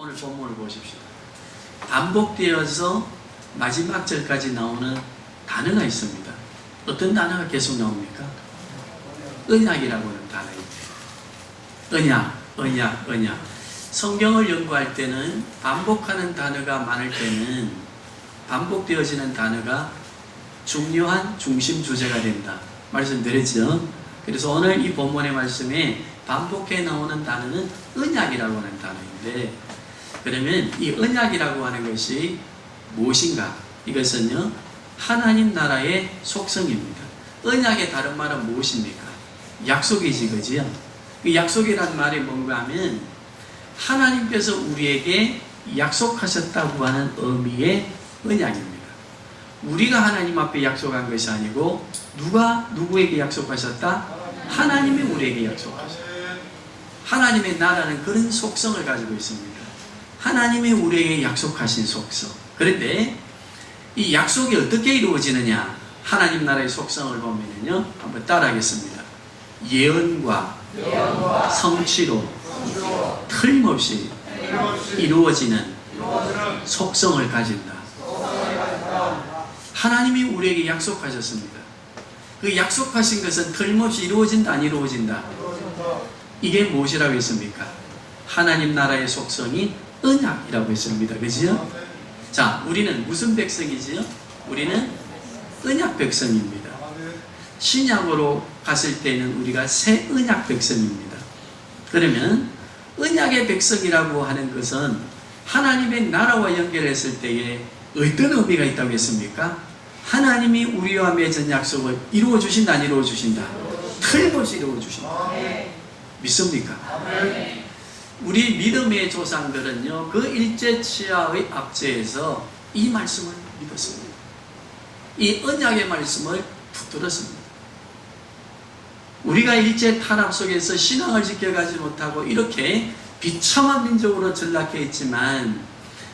오늘 본문을 보십시오. 반복되어서 마지막 절까지 나오는 단어가 있습니다. 어떤 단어가 계속 나옵니까? 언약이라고 하는 단어입니다. 언약. 성경을 연구할 때는 반복하는 단어가 많을 때는 반복되어지는 단어가 중요한 중심 주제가 된다. 말씀드렸죠? 그래서 오늘 이 본문의 말씀에 반복해 나오는 단어는 언약이라고 하는 단어인데, 그러면 이 언약이라고 하는 것이 무엇인가? 이것은요, 하나님 나라의 속성입니다. 언약의 다른 말은 무엇입니까? 약속이지, 그지요? 그 약속이란 말이 뭔가 하면 하나님께서 우리에게 약속하셨다고 하는 의미의 언약입니다. 우리가 하나님 앞에 약속한 것이 아니고 누가 누구에게 약속하셨다? 하나님이 우리에게 약속하셨다. 하나님의 나라는 그런 속성을 가지고 있습니다. 하나님이 우리에게 약속하신 속성. 그런데 이 약속이 어떻게 이루어지느냐? 하나님 나라의 속성을 보면요, 한번 따라하겠습니다. 예언과 성취로 틀림없이 이루어지는 속성을 가진다. 하나님이 우리에게 약속하셨습니다. 그 약속하신 것은 틀림없이 이루어진다, 안 이루어진다? 이게 무엇이라고 했습니까? 하나님 나라의 속성이 언약이라고 했습니다. 그지요? 자, 우리는 무슨 백성이지요? 우리는 언약 백성입니다. 신약으로 갔을 때는 우리가 새 언약 백성입니다. 그러면 언약의 백성이라고 하는 것은 하나님의 나라와 연결했을 때에 어떤 의미가 있다고 했습니까? 하나님이 우리와 맺은 약속을 이루어 주신다, 안 이루어 주신다? 틀림없이 이루어 주신다. 믿습니까? 우리 믿음의 조상들은요, 그 일제치하의 압제에서 이 말씀을 믿었습니다. 이 언약의 말씀을 붙들었습니다. 우리가 일제 탄압 속에서 신앙을 지켜가지 못하고 이렇게 비참한 민족으로 전락해 있지만,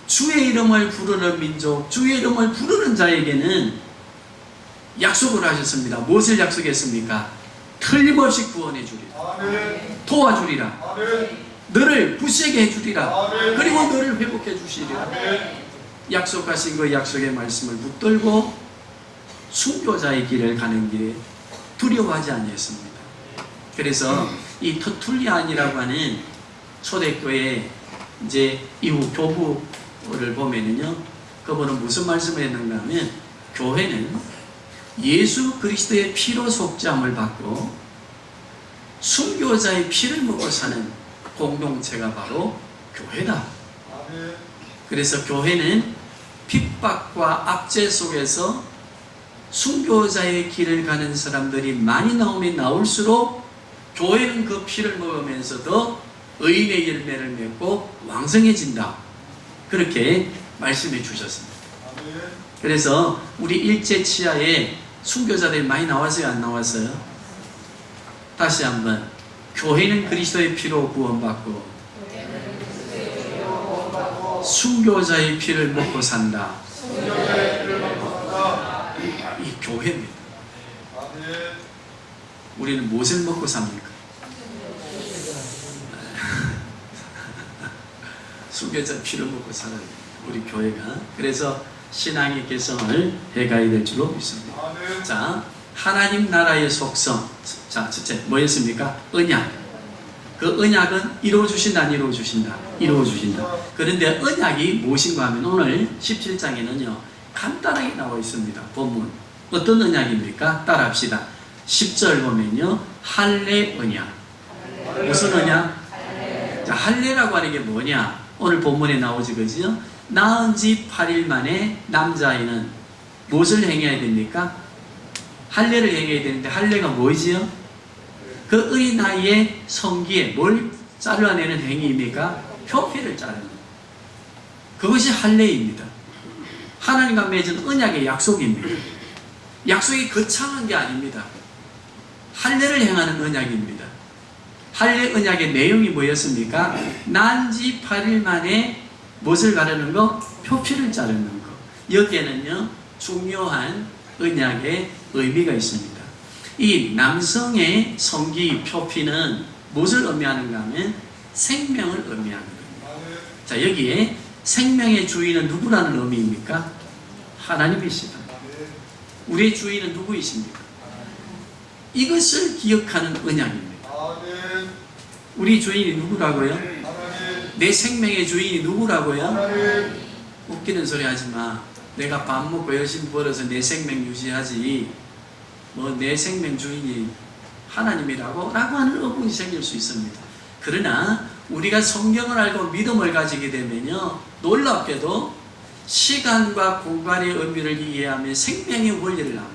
주의 이름을 부르는 민족, 주의 이름을 부르는 자에게는 약속을 하셨습니다. 무엇을 약속했습니까? 틀림없이 구원해 주리라. 도와주리라. 너를 굳세게 해주리라. 그리고 너를 회복해 주시리라. 약속하신 그 약속의 말씀을 붙들고 순교자의 길을 가는 길에 두려워하지 아니했습니다. 그래서 이 터툴리안이라고 하는 초대교회 이제 이후 교부를 보면은요, 그분은 무슨 말씀을 했는가 하면, 교회는 예수 그리스도의 피로 속죄함을 받고 순교자의 피를 먹고 사는 공동체가 바로 교회다. 그래서 교회는 핍박과 압제 속에서 순교자의 길을 가는 사람들이 많이 나오면 나올수록 교회는 그 피를 먹으면서 더 의인의 열매를 맺고 왕성해진다. 그렇게 말씀해 주셨습니다. 그래서 우리 일제치하에 순교자들이 많이 나왔어요, 안 나왔어요? 다시 한번, 교회는 그리스도의 피로 구원받고 순교자의 피를 먹고 산다. 이 교회입니다. 우리는 무엇을 먹고 삽니까? 순교자 피를 먹고 살아야 돼요, 우리 교회가. 그래서 신앙의 개성을 해가야 될 줄로 믿습니다. 자, 하나님 나라의 속성. 자, 첫째 뭐였습니까? 언약. 그 언약은 이루어 주신다, 안 이루어 주신다? 이루어 주신다. 그런데 언약이 무엇인가 하면 오늘 17장에는요 간단하게 나와 있습니다. 본문. 어떤 언약입니까? 따라합시다. 10절 보면요, 할례 언약. 무슨 언약? 자, 할례라고 하는 게 뭐냐? 오늘 본문에 나오지, 그지요? 낳은 지 8일 만에 남자아이는 무엇을 행해야 됩니까? 할례를 행해야 되는데, 할례가 뭐지요? 그 어린아이의 성기에 뭘 잘라내는 행위입니까? 표피를 자르는. 그것이 할례입니다. 하나님과 맺은 언약의 약속입니다. 약속이 거창한 게 아닙니다. 할례를 행하는 언약입니다. 할례 언약의 내용이 뭐였습니까? 난 지 8일 만에 무엇을 가르는 거? 표피를 자르는 거. 여기에는요 중요한 언약의 의미가 있습니다. 이 남성의 성기 표피는 무엇을 의미하는가 하면 생명을 의미하는 겁니다. 자, 여기에 생명의 주인은 누구라는 의미입니까? 하나님이시다. 우리의 주인은 누구이십니까? 이것을 기억하는 언약입니다. 우리 주인이 누구라고요? 내 생명의 주인이 누구라고요? 웃기는 소리 하지 마. 내가 밥 먹고 열심히 벌어서 내 생명 유지하지. 뭐 내 생명 주인이 하나님이라고 하는 의문이 생길 수 있습니다. 그러나 우리가 성경을 알고 믿음을 가지게 되면요, 놀랍게도 시간과 공간의 의미를 이해하면 생명의 원리를 압니다.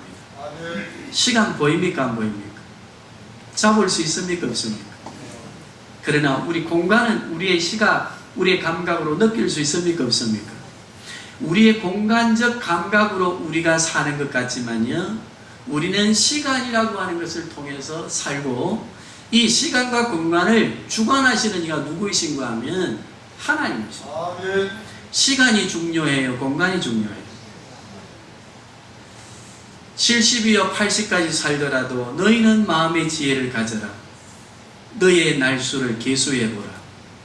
시간 보입니까? 안 보입니까? 잡을 수 있습니까? 없습니까? 그러나 우리 공간은 우리의 시각, 우리의 감각으로 느낄 수 있습니까? 없습니까? 우리의 공간적 감각으로 우리가 사는 것 같지만요, 우리는 시간이라고 하는 것을 통해서 살고, 이 시간과 공간을 주관하시는 이가 누구이신가 하면 하나님이십니다. 시간이 중요해요? 공간이 중요해요? 70이여 80까지 살더라도 너희는 마음의 지혜를 가져라. 너희의 날수를 계수해보라.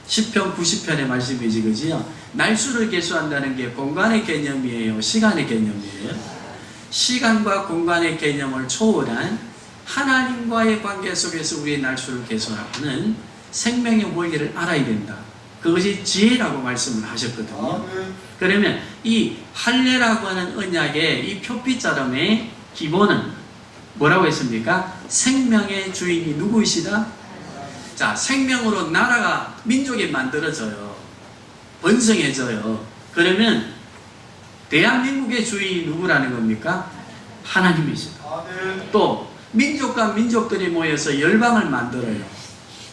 10편 90편의 말씀이지, 그지요? 날수를 계수한다는 게 공간의 개념이에요? 시간의 개념이에요? 시간과 공간의 개념을 초월한 하나님과의 관계 속에서 우리의 날수를 계수하는 생명의 원리를 알아야 된다. 그것이 지혜라고 말씀을 하셨거든요. 그러면 이 할례라고 하는 언약의 이 표피자름의 기본은 뭐라고 했습니까? 생명의 주인이 누구이시다? 자, 생명으로 나라가, 민족이 만들어져요. 번성해져요. 그러면 대한민국의 주인이 누구라는 겁니까? 하나님이시다. 또 민족과 민족들이 모여서 열방을 만들어요.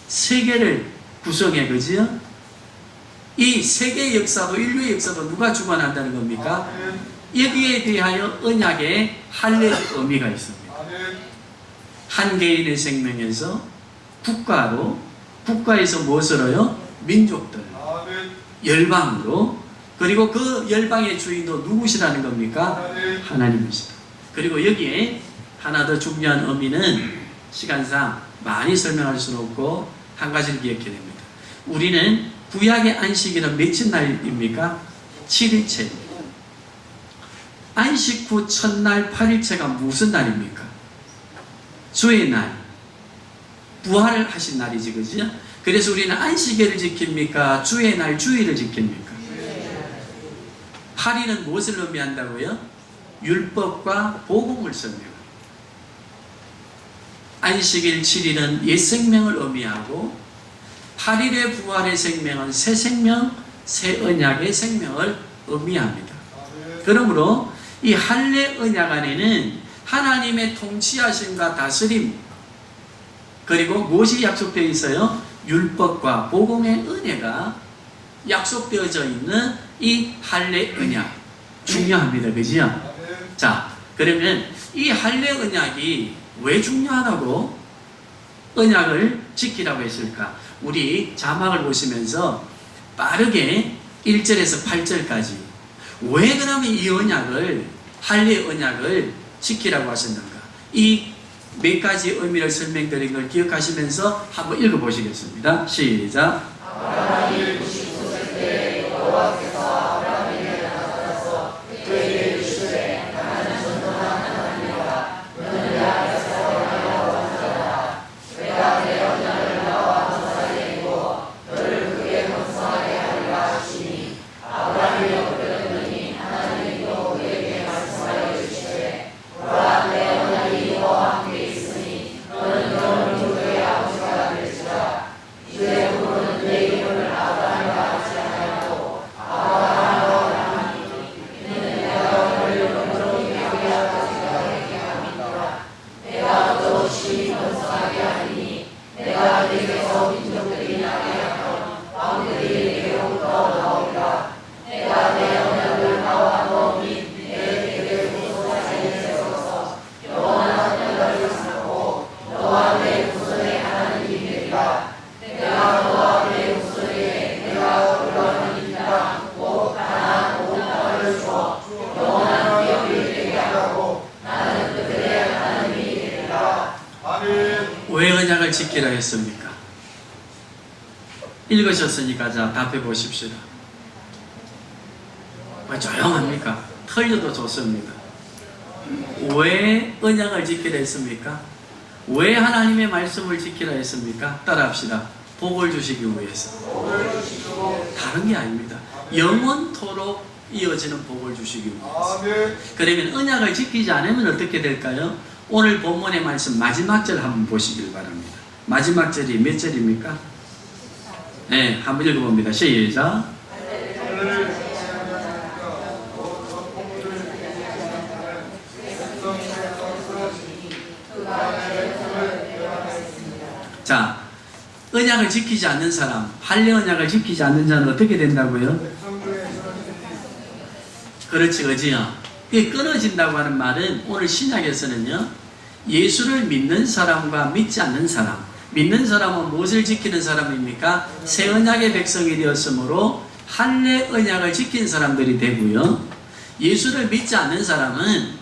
세계를 구성해, 그지요? 이 세계의 역사도, 인류의 역사도 누가 주관한다는 겁니까? 여기에 대하여 언약의 할례의 의미가 있습니다. 한 개인의 생명에서 국가로, 국가에서 무엇으로요? 민족들, 열방으로, 그리고 그 열방의 주인도 누구시라는 겁니까? 하나님이시다. 그리고 여기에 하나 더 중요한 의미는 시간상 많이 설명할 수는 없고 한 가지를 기억해야 됩니다. 우리는 구약의 안식일은 며칠 날입니까? 7일째입니다. 안식 후 첫날 8일째가 무슨 날입니까? 주의 날, 부활을 하신 날이지, 그죠? 그래서 우리는 안식일을 지킵니까? 주의 날, 주일을 지킵니까? 8일은 무엇을 의미한다고요? 율법과 복음을 설명합니다. 안식일 7일은 옛 생명을 의미하고 8일의 부활의 생명은 새 생명, 새 언약의 생명을 의미합니다. 그러므로 이 할례 언약 안에는 하나님의 통치하심과 다스림, 그리고 무엇이 약속되어 있어요? 율법과 복음의 은혜가 약속되어져 있는 이 할례 언약, 중요합니다. 그지요? 자, 그러면 이 할례 언약이 왜 중요하다고 언약을 지키라고 했을까? 우리 자막을 보시면서 빠르게 1절에서 8절까지 왜 그러면 이 언약을, 할례 언약을 지키라고 하셨는가? 이 몇 가지 의미를 설명드린 걸 기억하시면서 한번 읽어보시겠습니다. 시작. 아브라함이 99세 때 여호와께서 아브라함에게 나타나서 그에게 이르시되 나는 전능한 하나님이라 너는 내 앞에서 나와 앉아라. 내가 내 언약을 나와 너 사이에 두고 너를 크게 번성하게 하리라 하시니 아브라함이 엎드렸더니 하나님이 또 그에게 말씀하여 이르시되 보라 내 언약이 너와 함께 있으니 너는 너를 조국의 아버지가 될지라. 이제 후로는 내 이름을 아브라함이라 하지 아니하고 아브라함이라 하니 이는 내가 너를 영으로 임하게 하기가 되게 함이니라. 내가 또 심히 번성하게 하리니 내가 내게서 민족들이 나게 하며 왕들이 내게로부터 나오리라. 내가 내 언약을 나와 너 및 내 대대 후손 사이에 세워서 영원한 언약을 삼고 너와 내 후손의 하나님이 되리라. 내가 너와 내 후손에게 내가 거류하는 이 땅 곧 가나안 온 땅을 주어 영원한 기업이 되게 하고 나는 그들의 하나님이 되리라. 왜 언약을 지키라 했습니까? 읽으셨으니까 자 답해 보십시다. 왜 조용합니까? 틀려도 좋습니다. 왜 언약을 지키라 했습니까? 왜 하나님의 말씀을 지키라 했습니까? 따라합시다. 복을 주시기 위해서. 다른 게 아닙니다. 영원토록 이어지는 복을 주시기 위해서. 그러면 언약을 지키지 않으면 어떻게 될까요? 오늘 본문의 말씀 마지막 절 한번 보시길 바랍니다. 마지막 절이 몇 절입니까? 네, 한번 읽어봅니다. 시작. 자, 언약을 지키지 않는 사람, 할례 언약을 지키지 않는 자는 어떻게 된다고요? 그렇지, 그지요? 이 끊어진다고 하는 말은 오늘 신약에서는요, 예수를 믿는 사람과 믿지 않는 사람, 믿는 사람은 무엇을 지키는 사람입니까? 새 언약의 백성이 되었으므로 할례 언약을 지킨 사람들이 되고요, 예수를 믿지 않는 사람은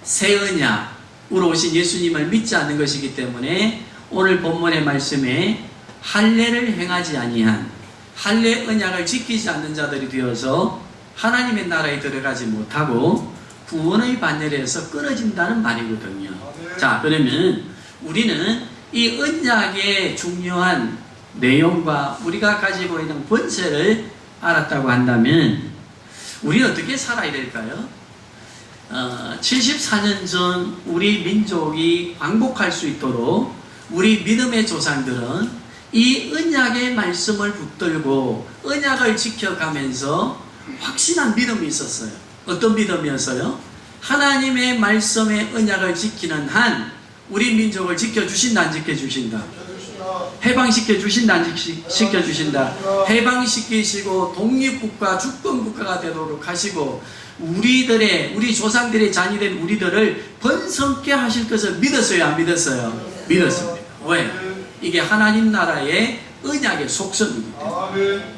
새 언약으로 오신 예수님을 믿지 않는 것이기 때문에 오늘 본문의 말씀에 할례를 행하지 아니한, 할례 언약을 지키지 않는 자들이 되어서 하나님의 나라에 들어가지 못하고 구원의 반열에서 끊어진다는 말이거든요. 자, 그러면 우리는 이 언약의 중요한 내용과 우리가 가지고 있는 본체를 알았다고 한다면 우리는 어떻게 살아야 될까요? 74년 전 우리 민족이 광복할 수 있도록 우리 믿음의 조상들은 이 언약의 말씀을 붙들고 언약을 지켜가면서 확신한 믿음이 있었어요. 어떤 믿음이었어요? 하나님의 말씀의 언약을 지키는 한 우리 민족을 지켜주신다, 안 지켜주신다? 해방시켜주신다, 안 시켜주신다? 해방시키시고 독립국가, 주권국가가 되도록 하시고 우리 조상들의 자녀된 우리들을 번성케 하실 것을 믿었어요, 안 믿었어요? 믿었습니다. 왜? 이게 하나님 나라의 언약의 속성이기 때문에.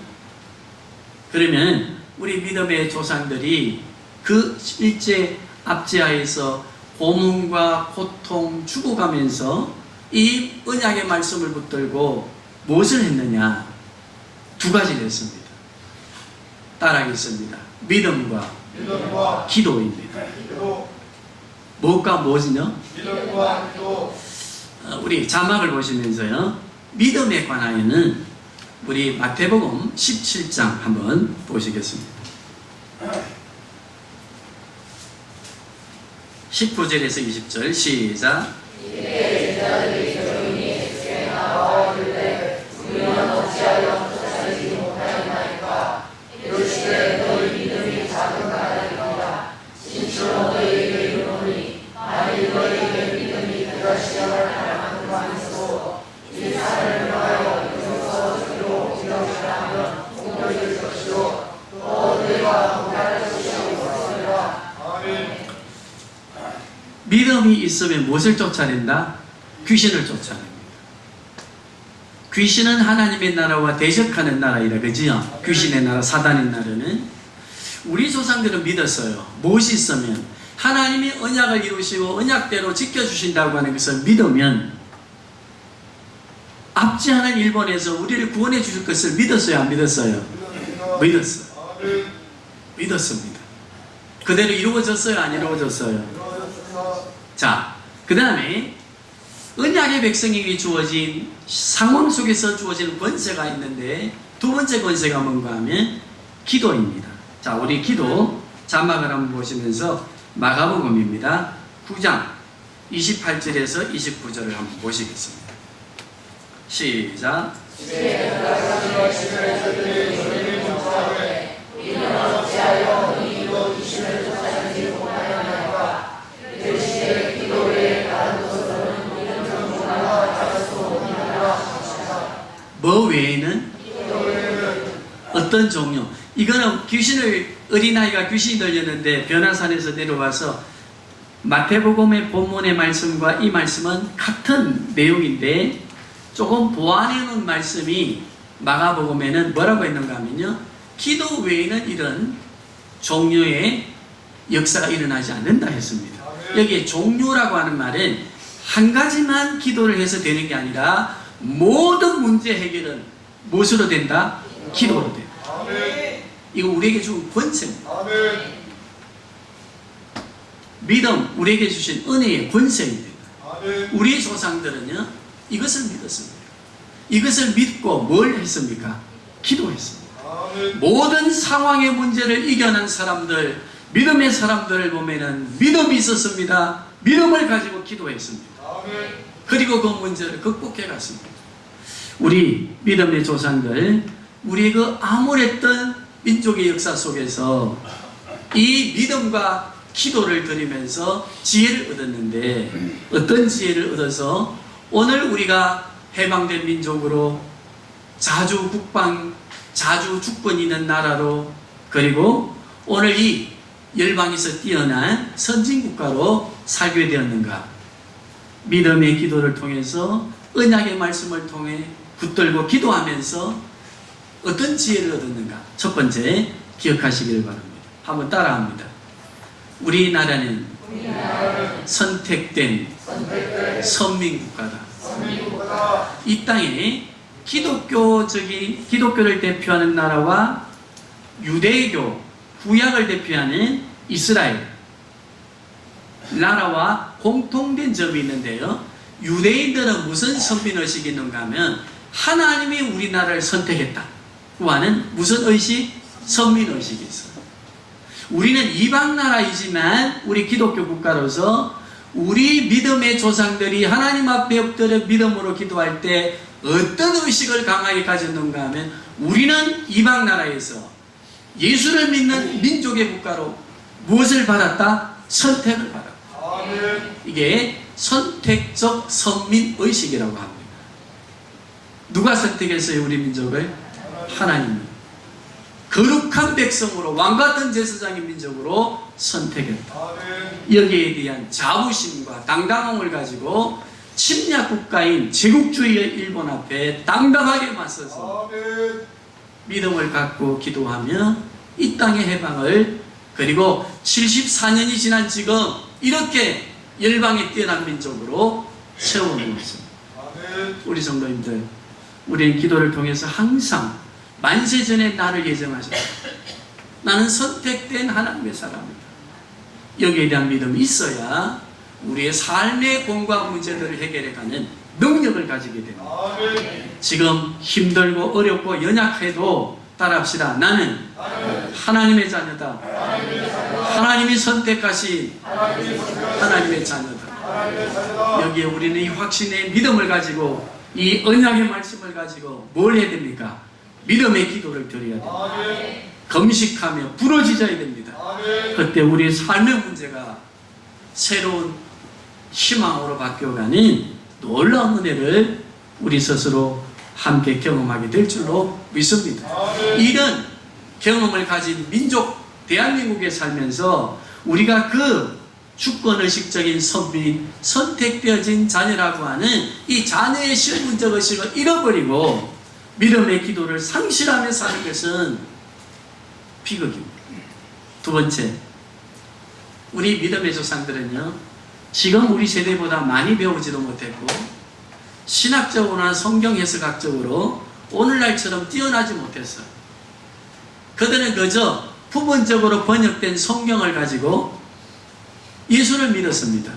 그러면 우리 믿음의 조상들이 그 일제 압제하에서 고문과 고통 죽어가면서 이 언약의 말씀을 붙들고 무엇을 했느냐? 두 가지를 했습니다. 따라하겠습니다. 믿음과 기도입니다. 무엇과 무엇이요? 믿음과 기도. 우리 자막을 보시면서요, 믿음에 관하여는 우리 마태복음 17장 한번 보시겠습니다. 19절에서 20절 시작. 믿음이 있으면 무엇을 쫓아낸다? 귀신을 쫓아냅니다. 귀신은 하나님의 나라와 대적하는 나라이라, 그지요? 귀신의 나라, 사단의 나라는. 우리 조상들은 믿었어요. 무엇이 있으면 하나님이 언약을 이루시고 언약대로 지켜주신다고 하는 것을 믿으면 압제하는 일본에서 우리를 구원해 주실 것을 믿었어요, 안 믿었어요? 믿었어요. 믿었습니다. 그대로 이루어졌어요, 안 이루어졌어요? 자, 그 다음에 언약의 백성에게 주어진 상황 속에서 주어지는 권세가 있는데 두 번째 권세가 뭔가 하면 기도입니다. 자, 우리 기도 자막을 한번 보시면서 마가복음입니다. 9장 28절에서 29절을 한번 보시겠습니다. 시작. 뭐 외에는? 어떤 종류? 이거는 어린아이가 귀신이 들렸는데 변화산에서 내려와서 마태복음의 본문의 말씀과 이 말씀은 같은 내용인데 조금 보완해 놓은 말씀이 마가복음에는 뭐라고 했는가 하면요, 기도 외에는 이런 종류의 역사가 일어나지 않는다 했습니다. 여기에 종류라고 하는 말은 한 가지만 기도를 해서 되는 게 아니라 모든 문제 해결은 무엇으로 된다? 기도로 된다. 이거 우리에게 준 권세입니다. 믿음, 우리에게 주신 은혜의 권세입니다. 우리 조상들은요, 이것을 믿었습니다. 이것을 믿고 뭘 했습니까? 기도했습니다. 모든 상황의 문제를 이겨낸 사람들, 믿음의 사람들을 보면은 믿음이 있었습니다. 믿음을 가지고 기도했습니다. 그리고 그 문제를 극복해 갔습니다. 우리 믿음의 조상들, 우리 그 암울했던 민족의 역사 속에서 이 믿음과 기도를 드리면서 지혜를 얻었는데, 어떤 지혜를 얻어서 오늘 우리가 해방된 민족으로 자주 국방, 자주 주권이 있는 나라로, 그리고 오늘 이 열방에서 뛰어난 선진국가로 살게 되었는가? 믿음의 기도를 통해서, 언약의 말씀을 통해 붙들고 기도하면서 어떤 지혜를 얻었는가? 첫 번째, 기억하시기를 바랍니다. 한번 따라합니다. 우리나라는 선택된 선민국가다. 이 땅에 기독교를 대표하는 나라와 유대교, 구약을 대표하는 이스라엘 나라와 공통된 점이 있는데요. 유대인들은 무슨 선민의식이 있는가 하면 하나님이 우리나라를 선택했다 하는 무슨 의식? 선민의식이 있어요. 우리는 이방 나라이지만 우리 기독교 국가로서 우리 믿음의 조상들이 하나님 앞에 엎드려 믿음으로 기도할 때 어떤 의식을 강하게 가졌는가 하면, 우리는 이방 나라에서 예수를 믿는 민족의 국가로 무엇을 받았다? 선택을 받았다. 이게 선택적 선민의식이라고 합니다. 누가 선택했어요? 우리 민족을? 하나님이. 거룩한 백성으로, 왕같은 제사장의 민족으로 선택했다. 여기에 대한 자부심과 당당함을 가지고 침략 국가인 제국주의의 일본 앞에 당당하게 맞서서 믿음을 갖고 기도하며 이 땅의 해방을, 그리고 74년이 지난 지금 이렇게 열방에 뛰어난 민족으로 세워놓고 있습니다. 우리 성도님들, 우리는 기도를 통해서 항상 만세전에 나를 예정하셨다. 나는 선택된 하나님의 사람이다. 여기에 대한 믿음이 있어야 우리의 삶의 공과 문제들을 해결해가는 능력을 가지게 됩니다. 지금 힘들고 어렵고 연약해도 따라합시다. 나는 하나님의 자녀다. 하나님이 선택하신 하나님의 자녀다. 여기에 우리는 이 확신의 믿음을 가지고, 이 언약의 말씀을 가지고 뭘 해야 됩니까? 믿음의 기도를 드려야 됩니다. 금식하며 부러지져야 됩니다. 그때 우리의 삶의 문제가 새로운 희망으로 바뀌어가는 놀라운 은혜를 우리 스스로 함께 경험하게 될 줄로 믿습니다. 이런 경험을 가진 민족, 대한민국에 살면서 우리가 그 주권의식적인 선민, 선택되어진 자녀라고 하는 이 자녀의 신분적 의식을 잃어버리고 믿음의 기도를 상실하며 사는 것은 비극입니다. 두 번째, 우리 믿음의 조상들은요, 지금 우리 세대보다 많이 배우지도 못했고 신학적으로나 성경 해석학적으로 오늘날처럼 뛰어나지 못했어요. 그들은 그저 부분적으로 번역된 성경을 가지고 예수를 믿었습니다.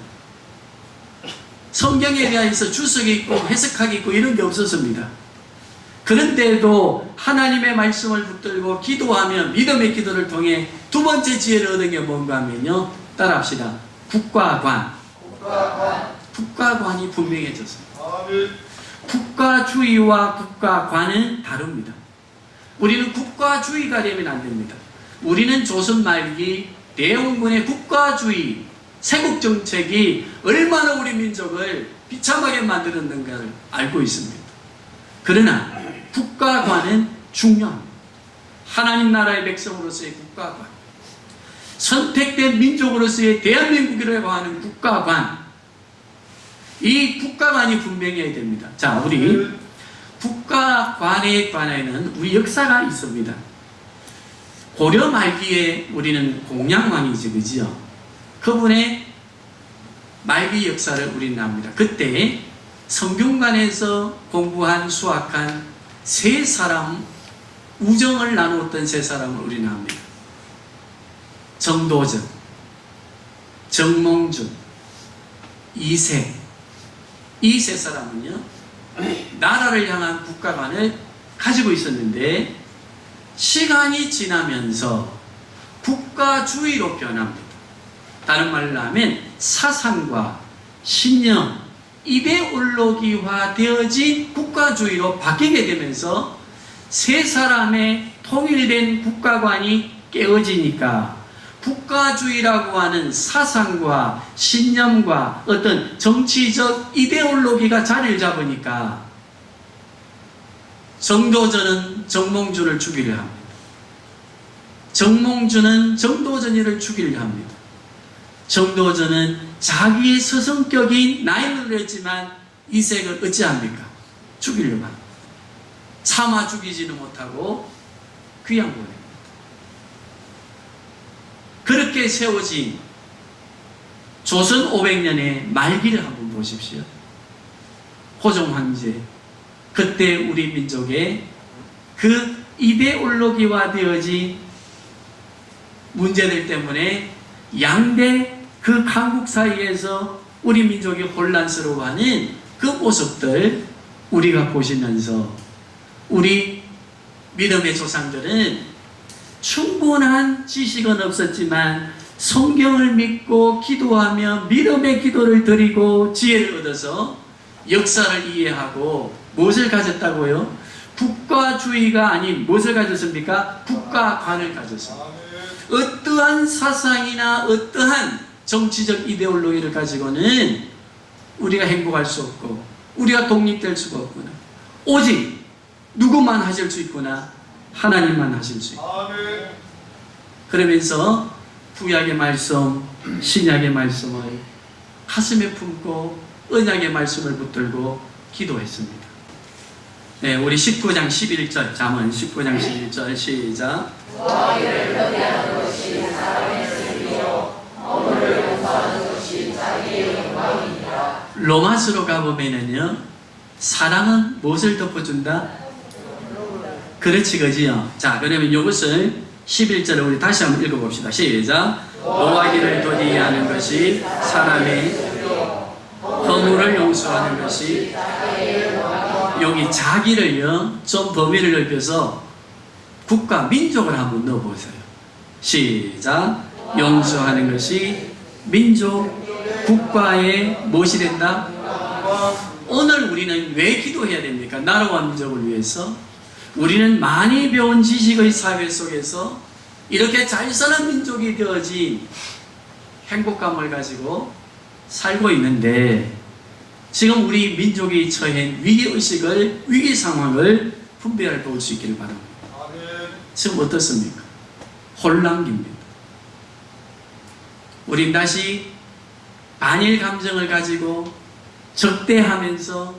성경에 대해서 주석이 있고 해석학이 있고 이런 게 없었습니다. 그런데도 하나님의 말씀을 붙들고 기도하며 믿음의 기도를 통해 두 번째 지혜를 얻은 게 뭔가 하면요, 따라합시다. 국가관. 국가관이 분명해졌습니다. 국가주의와 국가관은 다릅니다. 우리는 국가주의가 되면 안 됩니다. 우리는 조선 말기 대원군의 국가주의, 세국정책이 얼마나 우리 민족을 비참하게 만들었는가를 알고 있습니다. 그러나 국가관은 중요합니다. 하나님 나라의 백성으로서의 국가관, 선택된 민족으로서의 대한민국이라고 하는 국가관, 이 국가관이 분명해야 됩니다. 자, 우리 국가관에 관해는 우리 역사가 있습니다. 고려 말기에 우리는 공양왕이지, 그지요? 그분의 말기 역사를 우리는 압니다. 그때 성균관에서 공부한, 수학한 세 사람, 우정을 나누었던 세 사람을 우리는 압니다. 정도전, 정몽준, 이세. 이 세 사람은요, 나라를 향한 국가관을 가지고 있었는데 시간이 지나면서 국가주의로 변합니다. 다른 말로 하면 사상과 신념, 이데올로기화 되어진 국가주의로 바뀌게 되면서 세 사람의 통일된 국가관이 깨어지니까 국가주의라고 하는 사상과 신념과 어떤 정치적 이데올로기가 자리를 잡으니까 정도전은 정몽준을 죽이려 합니다. 정몽준은 정도전이를 죽이려 합니다. 정도전은 자기의 서성격인 나이는 했지만 이색을 어찌합니까? 죽이려고 합니다. 참아 죽이지는 못하고 귀양 보냅니다. 그렇게 세워진 조선 500년의 말기를 한번 보십시오. 호종 황제, 그때 우리 민족의 그 이데올로기화 되어진 문제들 때문에 양대 그 강국 사이에서 우리 민족이 혼란스러워하는 그 모습들 우리가 보시면서 우리 믿음의 조상들은 충분한 지식은 없었지만 성경을 믿고 기도하며 믿음의 기도를 드리고 지혜를 얻어서 역사를 이해하고 무엇을 가졌다고요? 국가주의가 아닌 무엇을 가졌습니까? 국가관을 가졌습니다. 어떠한 사상이나 어떠한 정치적 이데올로기를 가지고는 우리가 행복할 수 없고 우리가 독립될 수가 없구나. 오직 누구만 하실 수 있구나. 하나님만 하실 수 있고. 그러면서 구약의 말씀, 신약의 말씀을 가슴에 품고 언약의 말씀을 붙들고 기도했습니다. 네, 우리 19장 11절 잠언 19장 11절 시작. 노하기를 더디하는 것이 사람의 슬비요 허물을 용서하는 것이 자기의 영광이니라. 로마서로 가보면은요, 사랑은 무엇을 덮어준다? 그렇지, 그지요? 자, 그러면 이것을 11절을 우리 다시 한번 읽어봅시다. 시작. 노하기를 더디하는 것이 사람의 허물을 용서하는 것이, 여기 자기를요 좀 범위를 넓혀서 국가, 민족을 한번 넣어보세요. 시작. 용서하는 것이 민족, 국가의 무엇이 된다? 오늘 우리는 왜 기도해야 됩니까? 나라와 민족을 위해서. 우리는 많이 배운 지식의 사회 속에서 이렇게 잘 사는 민족이 되어진 행복감을 가지고 살고 있는데 지금 우리 민족이 처한 위기의식을, 위기 상황을 분별해 볼 수 있기를 바랍니다. 지금 어떻습니까? 혼란기입니다. 우린 다시 반일 감정을 가지고 적대하면서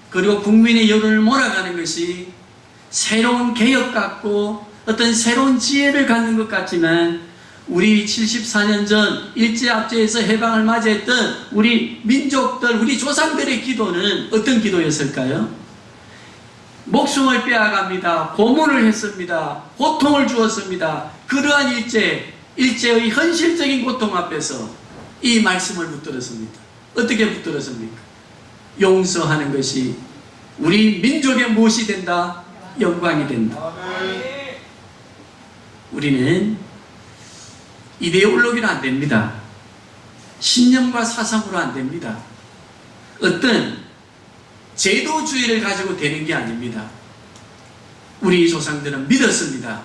그리고 국민의 여론을 몰아가는 것이 새로운 개혁 같고 어떤 새로운 지혜를 갖는 것 같지만 우리 74년 전 일제압제에서 해방을 맞이했던 우리 민족들, 우리 조상들의 기도는 어떤 기도였을까요? 목숨을 빼앗갑니다. 고문을 했습니다. 고통을 주었습니다. 그러한 일제의 현실적인 고통 앞에서 이 말씀을 붙들었습니다. 어떻게 붙들었습니까? 용서하는 것이 우리 민족의 무엇이 된다? 영광이 된다. 우리는 이데올로기로 안 됩니다. 신념과 사상으로 안 됩니다. 어떤 제도주의를 가지고 되는 게 아닙니다. 우리 조상들은 믿었습니다.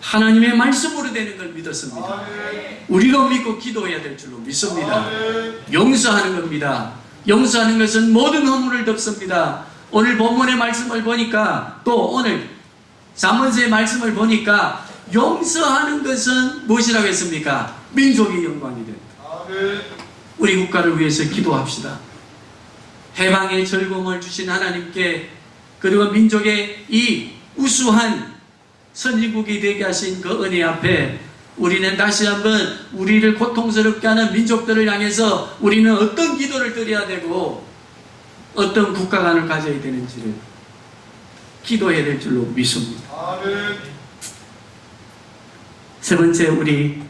하나님의 말씀으로 되는 걸 믿었습니다. 우리가 믿고 기도해야 될 줄로 믿습니다. 용서하는 겁니다. 용서하는 것은 모든 허물을 덮습니다. 오늘 본문의 말씀을 보니까 또 오늘 잠언서의 말씀을 보니까 용서하는 것은 무엇이라고 했습니까? 민족의 영광이 된다. 우리 국가를 위해서 기도합시다. 해방의 즐거움을 주신 하나님께 그리고 민족의 이 우수한 선진국이 되게 하신 그 은혜 앞에 우리는 다시 한번 우리를 고통스럽게 하는 민족들을 향해서 우리는 어떤 기도를 드려야 되고 어떤 국가관을 가져야 되는지를 기도해야 될 줄로 믿습니다. 아멘. 세 번째, 우리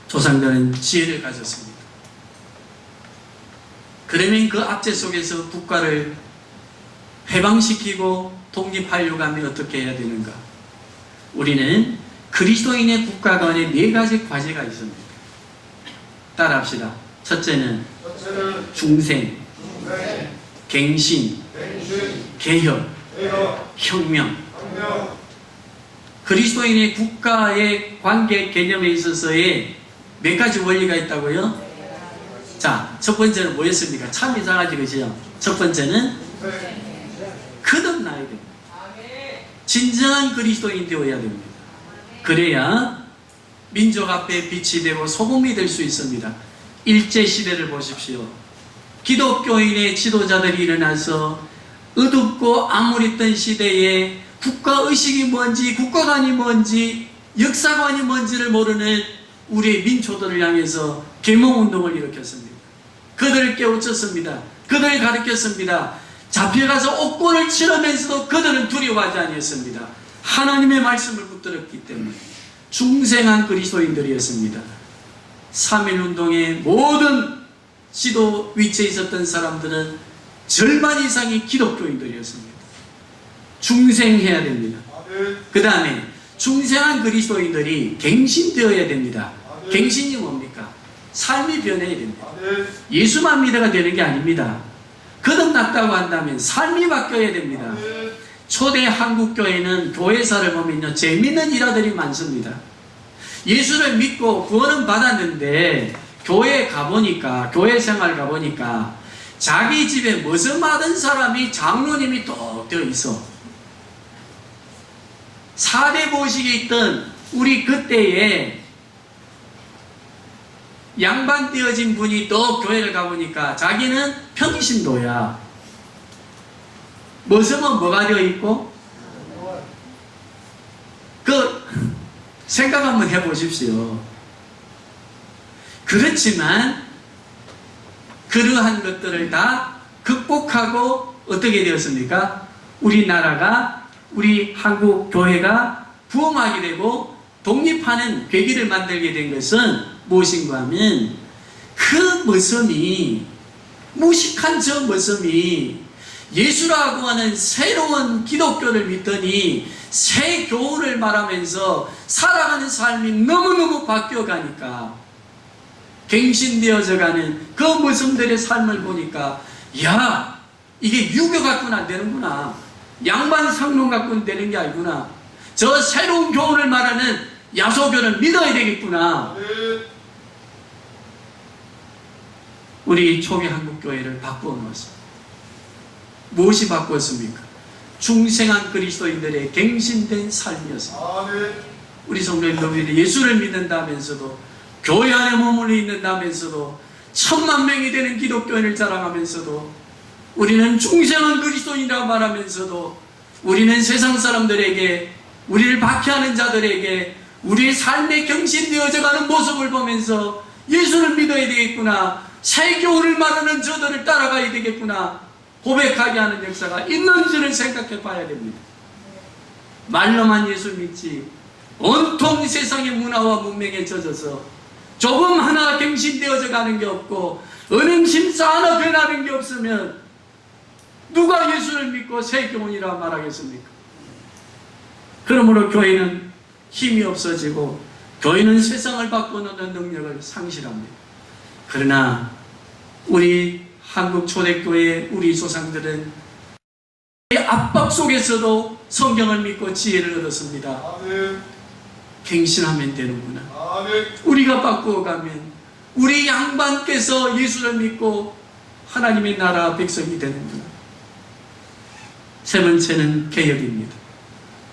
조상들은 지혜를 가졌습니다. 그러면 그 압제 속에서 국가를 해방시키고 독립하려고 하면 어떻게 해야 되는가? 우리는 그리스도인의 국가 간에 네 가지 과제가 있습니다. 따라합시다. 첫째는 중생, 갱신, 개혁, 혁명. 그리스도인의 국가의 관계 개념에 있어서의 몇 가지 원리가 있다고요? 자, 첫 번째는 뭐였습니까? 참 이상하지, 그죠? 첫 번째는 거듭나야 됩니다. 진정한 그리스도인 되어야 됩니다. 그래야 민족 앞에 빛이 되고 소금이 될 수 있습니다. 일제시대를 보십시오. 기독교인의 지도자들이 일어나서 어둡고 암울했던 시대에 국가의식이 뭔지, 국가관이 뭔지, 역사관이 뭔지를 모르는 우리의 민초들을 향해서 계몽운동을 일으켰습니다. 그들을 깨우쳤습니다. 그들을 가르쳤습니다. 잡혀가서 옥고를 치르면서도 그들은 두려워하지 아니했습니다. 하나님의 말씀을 붙들었기 때문에 중생한 그리스도인들이었습니다. 3.1운동의 모든 지도 위치에 있었던 사람들은 절반 이상이 기독교인들이었습니다. 중생해야 됩니다. 그 다음에 중생한 그리스도인들이 갱신되어야 됩니다. 갱신이 뭡니까? 삶이 변해야 됩니다. 예수만 믿어가 되는 게 아닙니다. 거듭났다고 한다면 삶이 바뀌어야 됩니다. 초대 한국교회는 교회사를 보면요, 재밌는 일화들이 많습니다. 예수를 믿고 구원은 받았는데 교회에 가보니까, 교회 생활 가보니까 자기 집에 머슴하던 사람이 장로님이 또 되어 있어. 4대 보식에 있던 우리 그때에 양반되어진 분이 또 교회를 가보니까 자기는 평신도야. 머슴은 뭐가 되어 있고? 생각 한번 해보십시오. 그렇지만 그러한 것들을 다 극복하고 어떻게 되었습니까? 우리나라가, 우리 한국 교회가 부흥하게 되고 독립하는 계기를 만들게 된 것은 무엇인가 하면 그 머슴이, 무식한 저 머슴이 예수라고 하는 새로운 기독교를 믿더니 새 교훈을 말하면서 살아가는 삶이 너무너무 바뀌어가니까 갱신되어져 가는 그 머슴들의 삶을 보니까, 야, 이게 유교 갖고는 안 되는구나. 양반 상론 갖고는 되는 게 아니구나. 저 새로운 교훈을 말하는 야소교를 믿어야 되겠구나. 우리 초기 한국교회를 바꾸어 놓았습니다. 무엇이 바꾸었습니까? 중생한 그리스도인들의 갱신된 삶이었습니다. 우리 성도님들이 예수를 믿는다면서도, 교회 안에 머물러 있는다면서도, 1000만 명이 되는 기독교인을 자랑하면서도, 우리는 중생한 그리스도인이라고 말하면서도, 우리는 세상 사람들에게, 우리를 박해하는 자들에게 우리의 삶에 경신되어져 가는 모습을 보면서 예수를 믿어야 되겠구나, 새 교훈을 말하는 저들을 따라가야 되겠구나 고백하게 하는 역사가 있는지를 생각해 봐야 됩니다. 말로만 예수 믿지 온통 세상의 문화와 문명에 젖어서 조금 하나 갱신되어져 가는 게 없고 은행 심사 하나 변하는 게 없으면 누가 예수를 믿고 새 교훈이라 말하겠습니까? 그러므로 교회는 힘이 없어지고 교회는 세상을 바꾸는 능력을 상실합니다. 그러나 우리 한국 초대교회 우리 조상들은 압박 속에서도 성경을 믿고 지혜를 얻었습니다. 갱신하면 되는구나. 우리가 바꾸어가면 우리 양반께서 예수를 믿고 하나님의 나라 백성이 되는구나. 세 번째는 개혁입니다.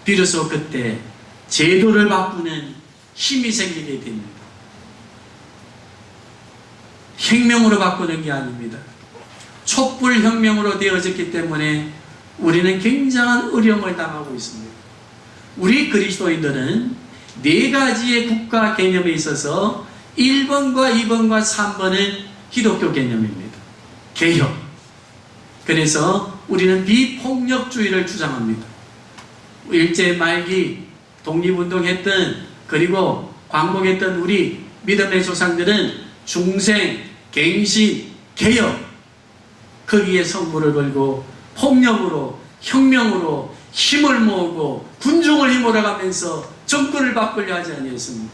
비로소 그때 제도를 바꾸는 힘이 생기게 됩니다. 혁명으로 바꾸는 게 아닙니다. 촛불혁명으로 되어졌기 때문에 우리는 굉장한 어려움을 당하고 있습니다. 우리 그리스도인들은 네 가지의 국가 개념에 있어서 1번과 2번과 3번은 기독교 개념입니다. 개혁. 그래서 우리는 비폭력주의를 주장합니다. 일제 말기 독립운동했던 그리고 광복했던 우리 믿음의 조상들은 중생, 갱신, 개혁 거기에 선물을 걸고 폭력으로 혁명으로 힘을 모으고 군중을 힘몰아가면서 정권을 바꾸려 하지 아니했습니다.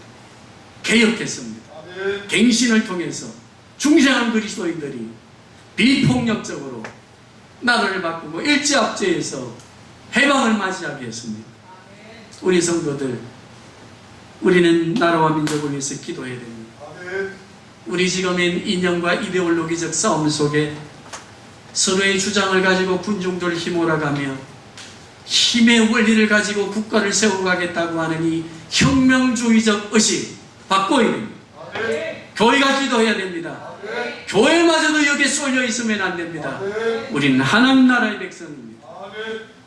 개혁했습니다. 갱신을 통해서 중생한 그리스도인들이 비폭력적으로 나라를 바꾸고 일제압제에서 해방을 맞이하게 했습니다. 우리 성도들, 우리는 나라와 민족을 위해서 기도해야 됩니다. 우리 지금은 이념과 이데올로기적 싸움 속에 서로의 주장을 가지고 군중들을 힘몰아가며 힘의 원리를 가지고 국가를 세워가겠다고 하는 이 혁명주의적 의식 바꿔야 됩니다. 교회가 기도해야 됩니다. 교회마저도 여기에 쏠려 있으면 안 됩니다. 우리는 하나님 나라의 백성입니다.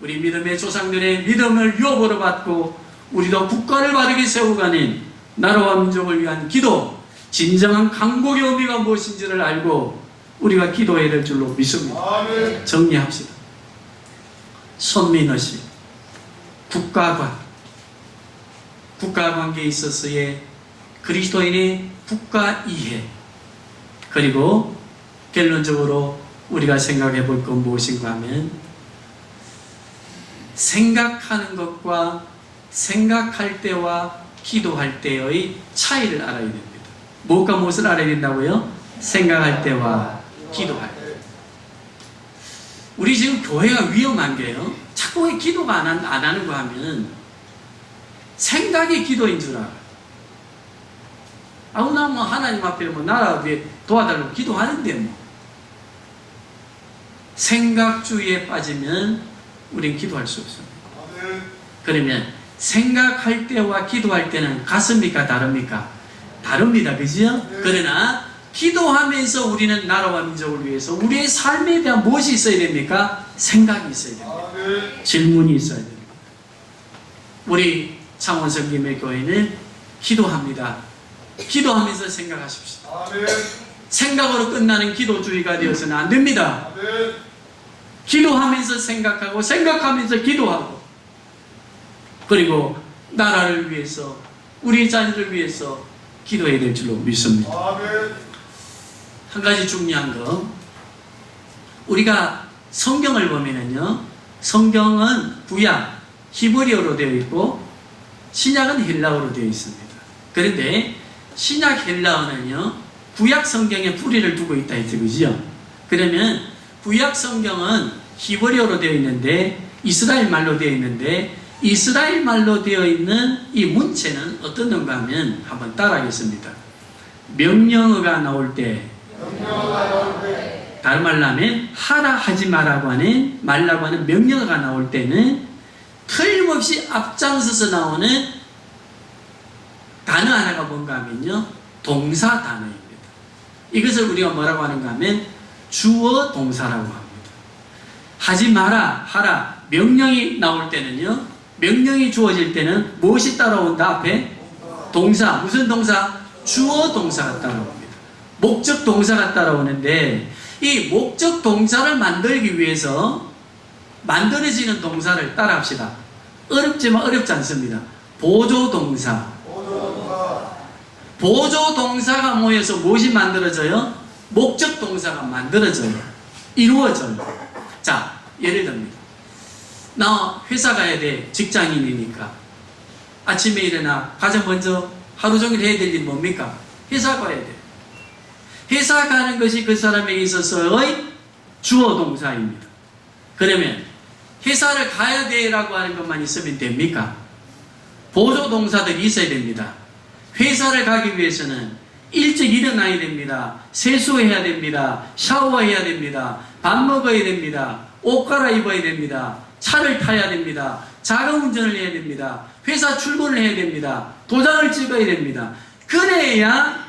우리 믿음의 조상들의 믿음을 유업으로 받고 우리도 국가를 바르게 세워가는 나라와 민족을 위한 기도, 진정한 강국의 의미가 무엇인지를 알고 우리가 기도해야 될 줄로 믿습니다. 정리합시다. 선민의식, 국가관계에 있어서의 그리스도인의 국가 이해, 그리고 결론적으로 우리가 생각해 볼 건 무엇인가 하면 생각하는 것과 생각할 때와 기도할 때의 차이를 알아야 됩니다. 무엇과 무엇을 알아야 된다고요? 생각할 때와 기도할 때. 우리 지금 교회가 위험한 게요, 자꾸 왜 기도가 안 하는 거 하면 생각이 기도인 줄 알아요. 나 뭐 하나님 앞에 뭐 나라 위해 도와달라고 기도하는데 뭐. 생각주의에 빠지면 우린 기도할 수 없습니다. 그러면 생각할 때와 기도할 때는 같습니까? 다릅니까? 다릅니다. 그죠? 그러나 기도하면서 우리는 나라와 민족을 위해서 우리의 삶에 대한 무엇이 있어야 됩니까? 생각이 있어야 됩니다. 질문이 있어야 됩니다. 우리 창원성김의 기도합니다. 기도하면서 생각하십시오. 생각으로 끝나는 기도주의가 되어서는 안 됩니다. 기도하면서 생각하고 생각하면서 기도하고 그리고 나라를 위해서 우리 자녀를 위해서 기도해야 될 줄로 믿습니다. 한 가지 중요한 거, 우리가 성경을 보면은요, 성경은 구약 히브리어로 되어 있고 신약은 헬라어로 되어 있습니다. 그런데 신약 헬라어는요, 구약 성경에 뿌리를 두고 있다 했죠, 그죠? 그러면 구약 성경은 히브리어로 되어 있는데 이스라엘 말로 되어 있는데 이스라엘 말로 되어 있는 이 문체는 어떤 건가 하면 한번 따라하겠습니다. 명령어가 나올 때, 다른 말로 하면 하라 하지 말라고 하는 명령어가 나올 때는 틀림없이 앞장서서 나오는 단어 하나가 뭔가 하면요, 동사 단어입니다. 이것을 우리가 뭐라고 하는가 하면 주어 동사라고 합니다. 하지 마라, 하라, 명령이 나올 때는요, 명령이 주어질 때는 무엇이 따라온다? 앞에 동사, 무슨 동사? 주어 동사가 따라옵니다. 목적 동사가 따라오는데 이 목적 동사를 만들기 위해서 만들어지는 동사를 따라합시다. 어렵지만 어렵지 않습니다. 보조 동사. 보조 동사가 모여서 무엇이 만들어져요? 목적 동사가 만들어져요. 이루어져요. 자, 예를 듭니다. 나 회사 가야 돼. 직장인이니까. 아침에 일어나 가장 먼저 하루 종일 해야 될 일이 뭡니까? 회사 가야 돼. 회사 가는 것이 그 사람에게 있어서의 주어 동사입니다. 그러면 회사를 가야 돼라고 하는 것만 있으면 됩니까? 보조 동사들이 있어야 됩니다. 회사를 가기 위해서는 일찍 일어나야 됩니다. 세수해야 됩니다. 샤워해야 됩니다. 밥 먹어야 됩니다. 옷 갈아입어야 됩니다. 차를 타야 됩니다. 자가운전을 해야 됩니다. 회사 출근을 해야 됩니다. 도장을 찍어야 됩니다. 그래야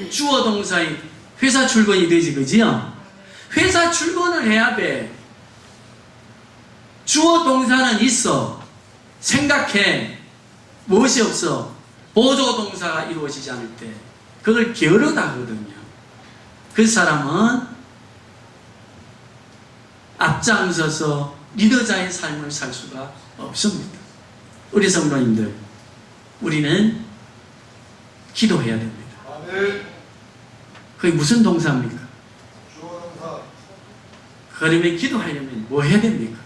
주어 동사인 회사 출근이 되지, 그지요? 회사 출근을 해야 돼. 주어 동사는 있어. 생각해. 무엇이 없어? 보조 동사가 이루어지지 않을 때 그걸 게으르다 하거든요. 그 사람은 앞장서서 리더자의 삶을 살 수가 없습니다. 우리 성도님들, 우리는 기도해야 됩니다. 그게 무슨 동사입니까? 그러면 기도하려면 뭐 해야 됩니까?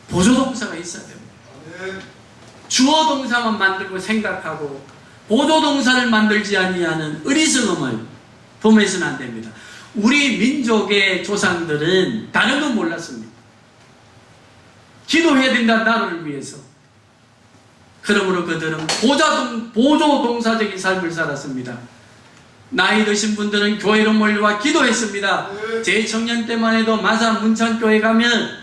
보조동사가 있어야 됩니다. 주어 동사만 만들고 생각하고 보조동사를 만들지 아니하는 어리석음을 범해서는 안 됩니다. 우리 민족의 조상들은 다른 건 몰랐습니다. 기도해야 된다, 나라를 위해서. 그러므로 그들은 보조동사적인 삶을 살았습니다. 나이 드신 분들은 교회로 몰려와 기도했습니다. 제 청년 때만 해도 마사 문창교회 가면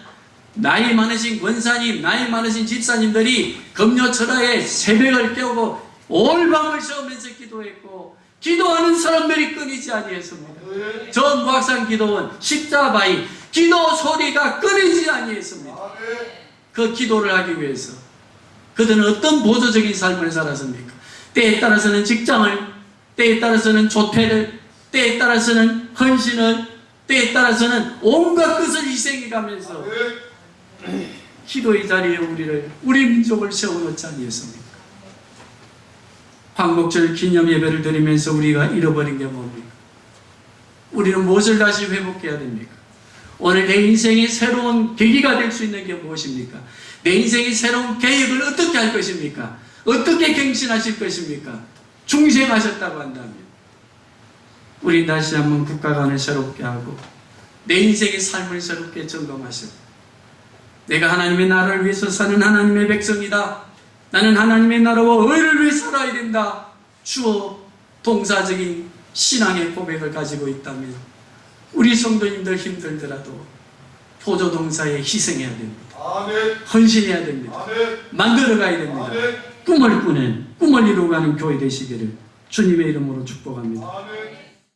나이 많으신 권사님, 나이 많으신 집사님들이 금요철야에 새벽을 깨우고 올밤을 새우면서 기도했고, 기도하는 사람들이 끊이지 아니했습니다. 저 무학산 기도원, 십자바이 기도 소리가 끊이지 아니했습니다. 그 기도를 하기 위해서 그들은 어떤 보조적인 삶을 살았습니까? 때에 따라서는 직장을, 때에 따라서는 조퇴를, 때에 따라서는 헌신을, 때에 따라서는 온갖 것을 희생해가면서 기도의 자리에 우리 민족을 세워놓지 아니했습니까? 광복절 기념 예배를 드리면서 우리가 잃어버린 게 뭡니까? 우리는 무엇을 다시 회복해야 됩니까? 오늘 내 인생의 새로운 계기가 될 수 있는 게 무엇입니까? 내 인생의 새로운 계획을 어떻게 할 것입니까? 어떻게 갱신하실 것입니까? 중생하셨다고 한다면 우리 다시 한번 국가관을 새롭게 하고 내 인생의 삶을 새롭게 점검하시고, 내가 하나님의 나라를 위해서 사는 하나님의 백성이다, 나는 하나님의 나라와 의를 위해 살아야 된다, 주어 동사적인 신앙의 고백을 가지고 있다면 우리 성도님들 힘들더라도 보조동사에 희생해야 됩니다. 헌신해야 됩니다. 만들어가야 됩니다. 꿈을 꾸는, 꿈을 이루어가는 교회 되시기를 주님의 이름으로 축복합니다.